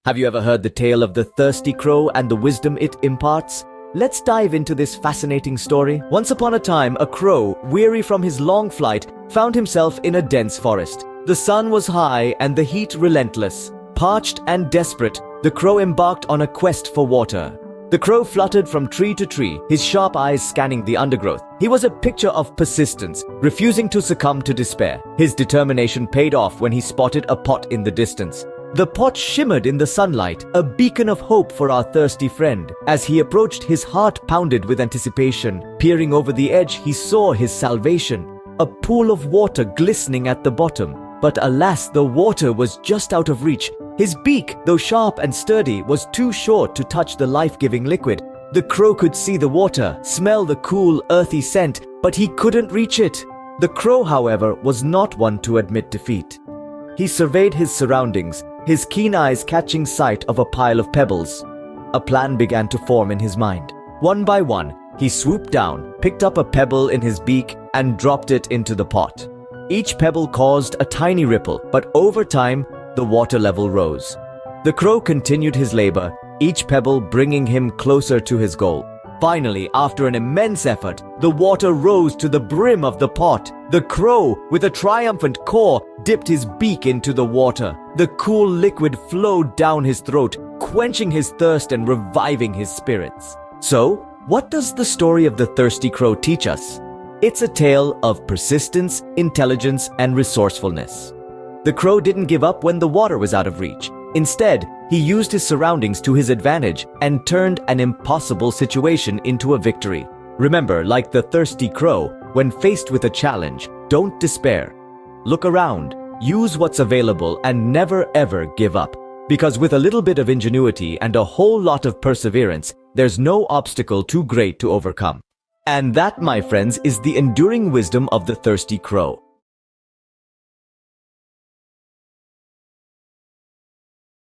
Have you ever heard the tale of the thirsty crow and the wisdom it imparts? Let's dive into this fascinating story. Once upon a time, a crow, weary from his long flight, found himself in a dense forest. The sun was high and the heat relentless. Parched and desperate, the crow embarked on a quest for water. The crow fluttered from tree to tree, his sharp eyes scanning the undergrowth. He was a picture of persistence, refusing to succumb to despair. His determination paid off when he spotted a pot in the distance. The pot shimmered in the sunlight, a beacon of hope for our thirsty friend. As he approached, his heart pounded with anticipation. Peering over the edge, he saw his salvation, a pool of water glistening at the bottom. But alas, the water was just out of reach. His beak, though sharp and sturdy, was too short to touch the life-giving liquid. The crow could see the water, smell the cool, earthy scent, but he couldn't reach it. The crow, however, was not one to admit defeat. He surveyed his surroundings, his keen eyes catching sight of a pile of pebbles. A plan began to form in his mind. One by one, he swooped down, picked up a pebble in his beak, and dropped it into the pot. Each pebble caused a tiny ripple, but over time, the water level rose. The crow continued his labor, each pebble bringing him closer to his goal. Finally, after an immense effort, the water rose to the brim of the pot. The crow, with a triumphant caw, dipped his beak into the water. The cool liquid flowed down his throat, quenching his thirst and reviving his spirits. So, what does the story of the thirsty crow teach us? It's a tale of persistence, intelligence, and resourcefulness. The crow didn't give up when the water was out of reach. Instead, he used his surroundings to his advantage and turned an impossible situation into a victory. Remember, like the thirsty crow, when faced with a challenge, don't despair. Look around, use what's available, and never ever give up. Because with a little bit of ingenuity and a whole lot of perseverance, there's no obstacle too great to overcome. And that, my friends, is the enduring wisdom of the thirsty crow.